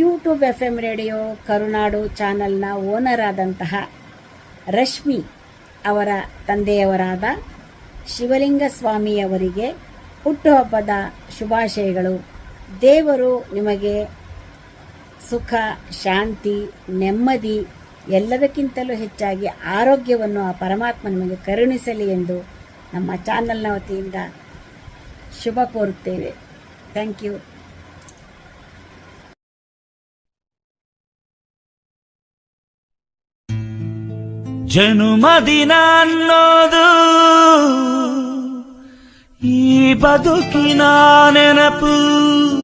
YouTube FM radio ಕರುನಾಡು ಚಾನಲ್ನ owner ಆದಂತಹ ರಶ್ಮಿ ಅವರ ತಂದೆಯವರಾದ ಶಿವಲಿಂಗ ಸ್ವಾಮಿಯವರಿಗೆ ಹುಟ್ಟುಹಬ್ಬದ ಶುಭಾಶಯಗಳು. ದೇವರು ನಿಮಗೆ ಸುಖ, ಶಾಂತಿ, ನೆಮ್ಮದಿ, ಎಲ್ಲದಕ್ಕಿಂತಲೂ ಹೆಚ್ಚಾಗಿ ಆರೋಗ್ಯವನ್ನು ಆ ಪರಮಾತ್ಮ ನಿಮಗೆ ಕರುಣಿಸಲಿ ಎಂದು ನಮ್ಮ ಚಾನಲ್ನ ವತಿಯಿಂದ ಶುಭ ಕೋರುತ್ತೇವೆ. Thank you. ಜನುಮದಿನ ಅನ್ನೋದು ಈ ಬದುಕಿನ ನೆನಪು.